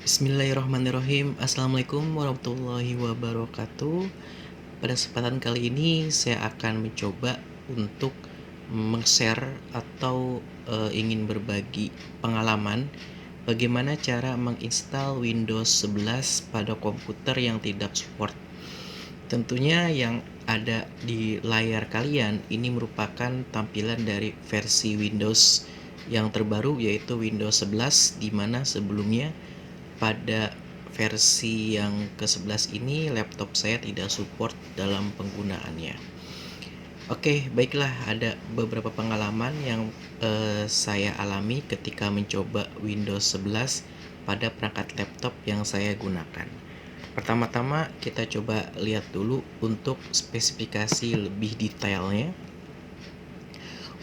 Bismillahirrahmanirrahim. Assalamualaikum warahmatullahi wabarakatuh. Pada kesempatan kali ini saya akan mencoba untuk share atau ingin berbagi pengalaman bagaimana cara menginstal Windows 11 pada komputer yang tidak support. Tentunya yang ada di layar kalian ini merupakan tampilan dari versi Windows yang terbaru, yaitu Windows 11, di mana sebelumnya pada versi yang ke-11 ini laptop saya tidak support dalam penggunaannya. Oke, baiklah, ada beberapa pengalaman yang saya alami ketika mencoba Windows 11 pada perangkat laptop yang saya gunakan. Pertama-tama kita coba lihat dulu untuk spesifikasi lebih detailnya.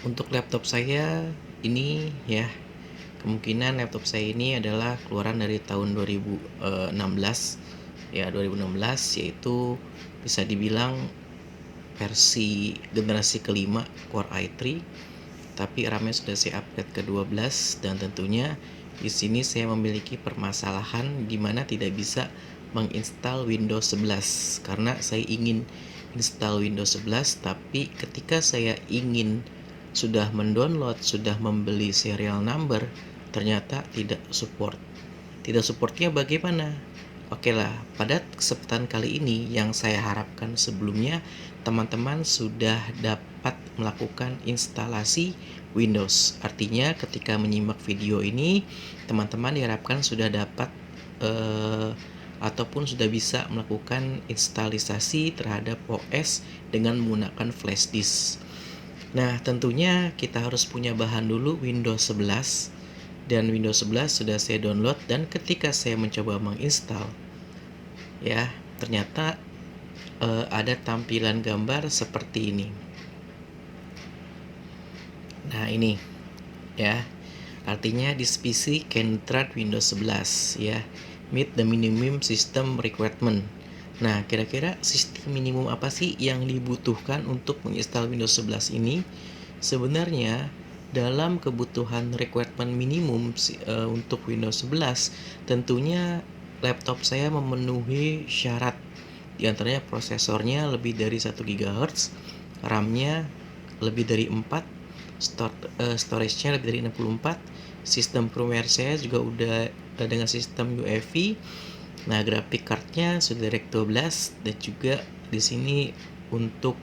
Untuk laptop saya ini ya, kemungkinan laptop saya ini adalah keluaran dari tahun 2016 ya, 2016, yaitu bisa dibilang versi generasi kelima Core i3, tapi RAM-nya sudah saya upgrade ke 12, dan tentunya di sini saya memiliki permasalahan di mana tidak bisa menginstal Windows 11 karena saya ingin install Windows 11, tapi ketika saya ingin sudah mendownload, sudah membeli serial number, ternyata tidak support. Tidak supportnya bagaimana? Oke lah, pada kesempatan kali ini yang saya harapkan sebelumnya teman-teman sudah dapat melakukan instalasi Windows. Artinya ketika menyimak video ini, teman-teman diharapkan sudah dapat ataupun sudah bisa melakukan instalisasi terhadap OS dengan menggunakan flash disk. Nah, tentunya kita harus punya bahan dulu Windows 11, dan Windows 11 sudah saya download, dan ketika saya mencoba menginstal ya, ternyata ada tampilan gambar seperti ini. Nah, ini ya. Artinya this PC can run Windows 11 ya, meet the minimum system requirement. Nah, kira-kira sistem minimum apa sih yang dibutuhkan untuk menginstal Windows 11 ini? Sebenarnya dalam kebutuhan requirement minimum untuk Windows 11, tentunya laptop saya memenuhi syarat. Di antaranya prosesornya lebih dari 1 GHz, RAM-nya lebih dari 4, storage-nya lebih dari 64, sistem firmware saya juga udah dengan sistem UEFI. Nah, grafik card-nya sudah DirectX 12, dan juga di sini untuk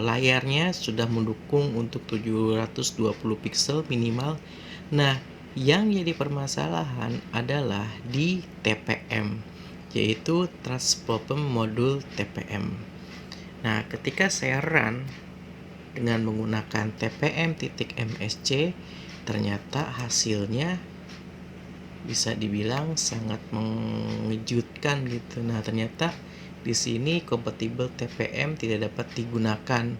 layarnya sudah mendukung untuk 720 pixel minimal. Nah, yang jadi permasalahan adalah di TPM, yaitu Transprogram Module TPM. Nah, ketika saya run dengan menggunakan TPM.MSC, ternyata hasilnya bisa dibilang sangat mengejutkan gitu. Nah, ternyata di sini kompatibel TPM tidak dapat digunakan.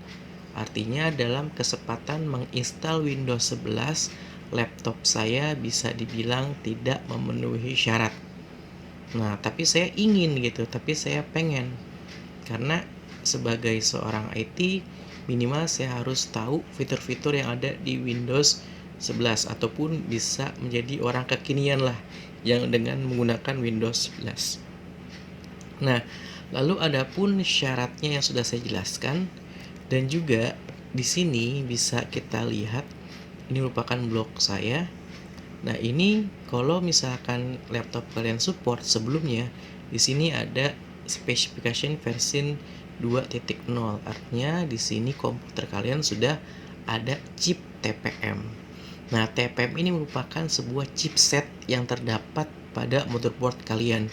Artinya dalam kesempatan menginstal Windows 11, laptop saya bisa dibilang tidak memenuhi syarat. Nah, tapi saya ingin gitu, tapi saya pengen. Karena sebagai seorang IT, minimal saya harus tahu fitur-fitur yang ada di Windows 11, ataupun bisa menjadi orang kekinian lah yang dengan menggunakan Windows 11. Nah, lalu adapun syaratnya yang sudah saya jelaskan, dan juga di sini bisa kita lihat ini merupakan blog saya. Nah, ini kalau misalkan laptop kalian support sebelumnya, di sini ada specification version 2.0. Artinya di sini komputer kalian sudah ada chip TPM. Nah, TPM ini merupakan sebuah chipset yang terdapat pada motherboard kalian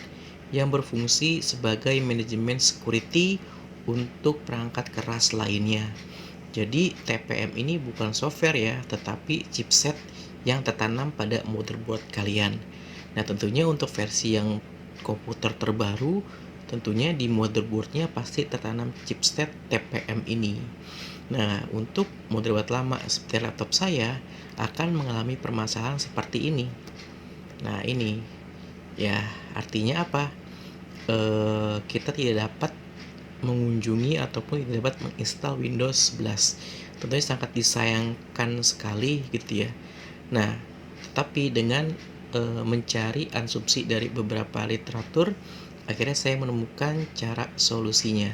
yang berfungsi sebagai manajemen security untuk perangkat keras lainnya. Jadi TPM ini bukan software ya, tetapi chipset yang tertanam pada motherboard kalian. Nah, tentunya untuk versi yang komputer terbaru, tentunya di motherboardnya pasti tertanam chipset TPM ini. Nah, untuk motherboard lama seperti laptop saya akan mengalami permasalahan seperti ini. Nah, ini ya, artinya apa? Kita tidak dapat mengunjungi ataupun tidak dapat menginstal Windows 11. Tentunya sangat disayangkan sekali gitu ya. Nah, tetapi dengan mencari asumsi dari beberapa literatur, akhirnya saya menemukan cara solusinya.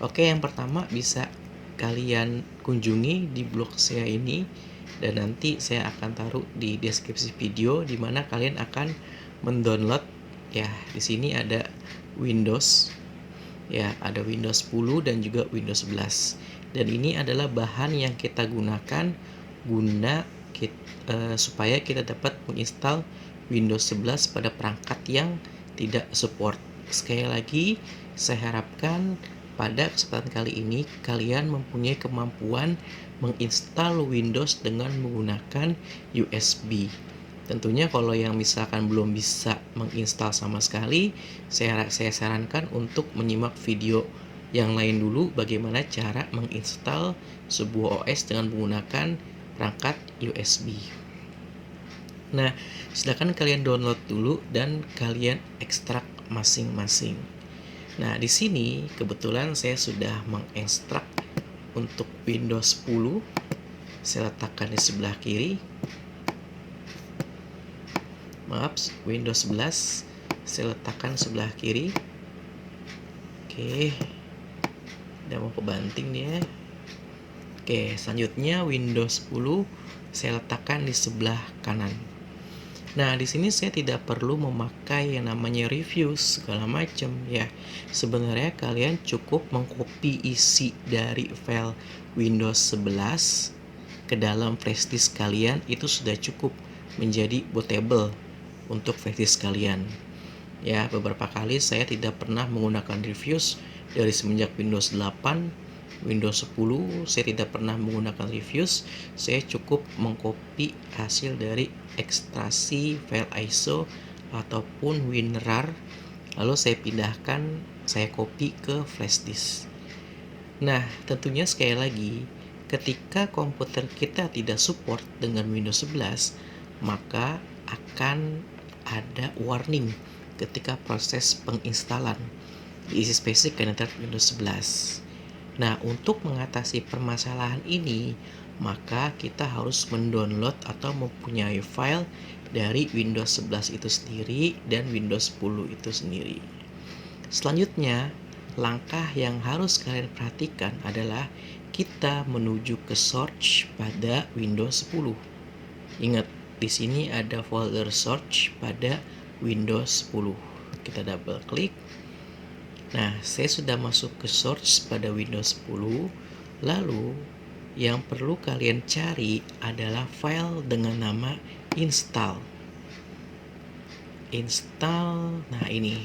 Oke, yang pertama bisa kalian kunjungi di blog saya ini, dan nanti saya akan taruh di deskripsi video di mana kalian akan mendownload ya. Di sini ada Windows ya, ada Windows 10 dan juga Windows 11. Dan ini adalah bahan yang kita gunakan supaya kita dapat menginstal Windows 11 pada perangkat yang tidak support. Sekali lagi, saya harapkan pada kesempatan kali ini kalian mempunyai kemampuan menginstal Windows dengan menggunakan USB. Tentunya kalau yang misalkan belum bisa menginstal sama sekali, saya sarankan untuk menyimak video yang lain dulu bagaimana cara menginstal sebuah OS dengan menggunakan perangkat USB. Nah, silakan kalian download dulu dan kalian ekstrak masing-masing. Nah, di sini kebetulan saya sudah mengekstrak untuk Windows 10. Saya letakkan di sebelah kiri. Maaf, Windows 11 saya letakkan sebelah kiri. Oke. Udah mau kebanting dia. Oke, selanjutnya Windows 10 saya letakkan di sebelah kanan. Nah, di sini saya tidak perlu memakai yang namanya review segala macam ya. Sebenarnya kalian cukup mengcopy isi dari file Windows 11 ke dalam flash disk kalian, itu sudah cukup menjadi bootable untuk flash disk kalian. Ya, beberapa kali saya tidak pernah menggunakan reviews dari semenjak Windows 8, Windows 10 saya tidak pernah menggunakan reviews. Saya cukup mengcopy hasil dari ekstraksi file ISO ataupun WinRAR, lalu saya pindahkan, saya copy ke flash disk. Nah, tentunya sekali lagi, ketika komputer kita tidak support dengan Windows 11, maka akan ada warning ketika proses penginstalan diisi spesifik Kernel Windows 11. Nah, untuk mengatasi permasalahan ini, maka kita harus mendownload atau mempunyai file dari Windows 11 itu sendiri dan Windows 10 itu sendiri. Selanjutnya, langkah yang harus kalian perhatikan adalah kita menuju ke search pada Windows 10. Ingat, di sini ada folder search pada Windows 10. Kita double klik. Nah, saya sudah masuk ke search pada Windows 10. Lalu, yang perlu kalian cari adalah file dengan nama install. Install, nah ini.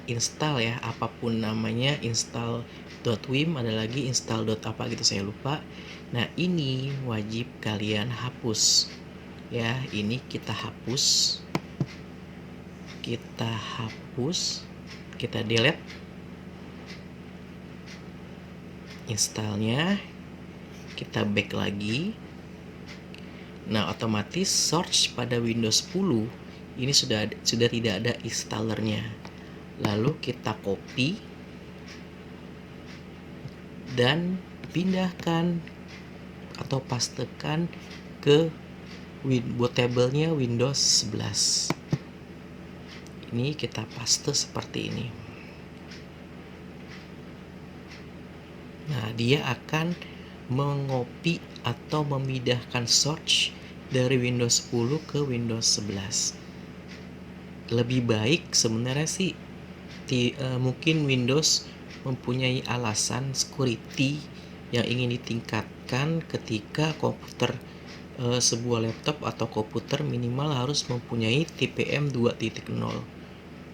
Install ya, apapun namanya, install.wim, ada lagi install. Apa gitu saya lupa. Nah, ini wajib kalian hapus. Ya, ini kita hapus. Kita delete installnya, kita back lagi. Nah, otomatis search pada Windows 10 ini sudah tidak ada installernya. Lalu kita copy dan pindahkan atau pastekan ke bootable-nya Windows 11. Ini kita paste seperti ini. Nah, dia akan mengopi atau memindahkan search dari Windows 10 ke Windows 11. Lebih baik sebenarnya sih mungkin Windows mempunyai alasan security yang ingin ditingkatkan ketika komputer sebuah laptop atau komputer minimal harus mempunyai TPM 2.0.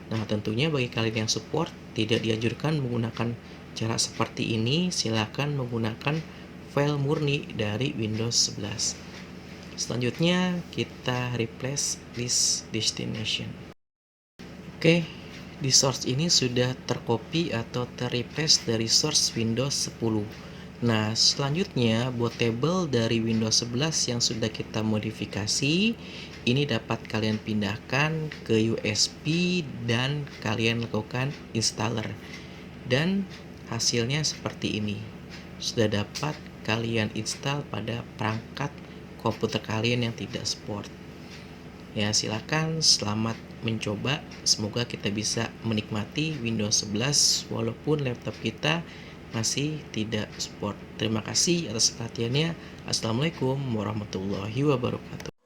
Nah, tentunya bagi kalian yang support tidak dianjurkan menggunakan cara seperti ini. Silakan menggunakan file murni dari Windows 11. Selanjutnya kita replace this destination. Oke, di source ini sudah tercopy atau terreplace dari source Windows 10. Nah, selanjutnya bootable dari Windows 11 yang sudah kita modifikasi ini dapat kalian pindahkan ke USB dan kalian lakukan installer. Dan hasilnya seperti ini. Sudah dapat kalian install pada perangkat komputer kalian yang tidak support. Ya, silakan selamat mencoba. Semoga kita bisa menikmati Windows 11 walaupun laptop kita masih tidak support. Terima kasih atas perhatiannya. Assalamualaikum warahmatullahi wabarakatuh.